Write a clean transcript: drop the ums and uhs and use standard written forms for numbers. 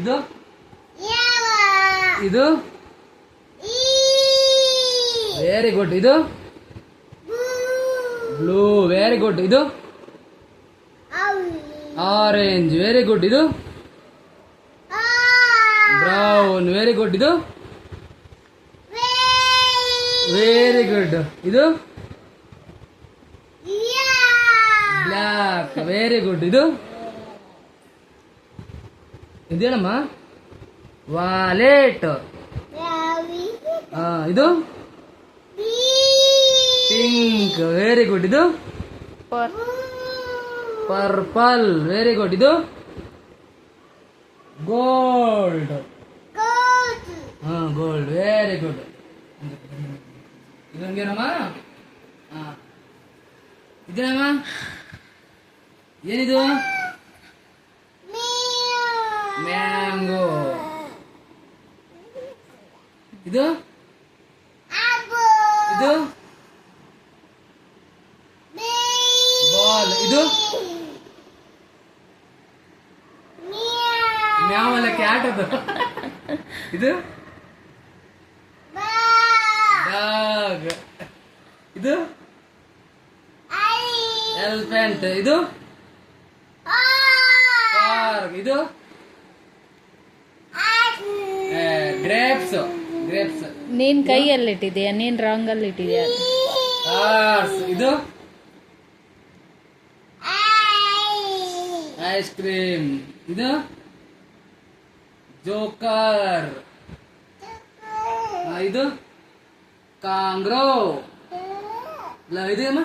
ಇದು ಇದು very good. ಇದು ಬ್ಲೂ, ವೆರಿ ಗುಡ್. ಇದು ಆರೆಂಜ್, ವೆರಿ ಗುಡ್. ಇದು ಬ್ರೌನ್, ವೆರಿ ಗುಡ್. ಇದು ವೆರಿ ಗುಡ್. ಇದು ಬ್ಲ್ಯಾಕ್, ವೆರಿ ಗುಡ್. ಇದು ಇದೇನಮ್ಮ? ವಾಲೆಟ್. ಇದು ಪಿಂಕ್, ವೆರಿ ಗುಡ್. ಇದು ಪರ್ಪಲ್, ವೆರಿ ಗುಡ್. ಇದು ಗೋಲ್ಡ್. Gold, very good. ಇದೊಂಗೇನಮ್ಮ? ಇದೇನಮ್ಮ? ಏನಿದು? ಮ್ಯಾಂಗೋ. ಇದು ಇದು ಬಾಲ್. ಇದು ಮ್ಯಾವಲ್ಲ, ಕ್ಯಾಟ್ ಅದು. ಇದು ಡಾಗ್. ಇದು ಎಲಿಫೆಂಟ್. ಇದು ಪಾರ್ಕ್. ಇದು ಗ್ರೇಪ್ಸ್. ಗ್ರೇಪ್ಸ್ ನೀನ್ ಕೈಯಲ್ಲಿ ಇಟ್ಟಿದ್ಯಾ? ನೀನ್ ರಾಂಗ್ ಅಲ್ಲಿ ಇಟ್ಟಿದ್ಯಾ? ಇದು ಐಸ್ ಕ್ರೀಮ್. ಇದು ಜೋಕರ್. ಇದು ಕಾಂಗ್ರೋ. ಇದು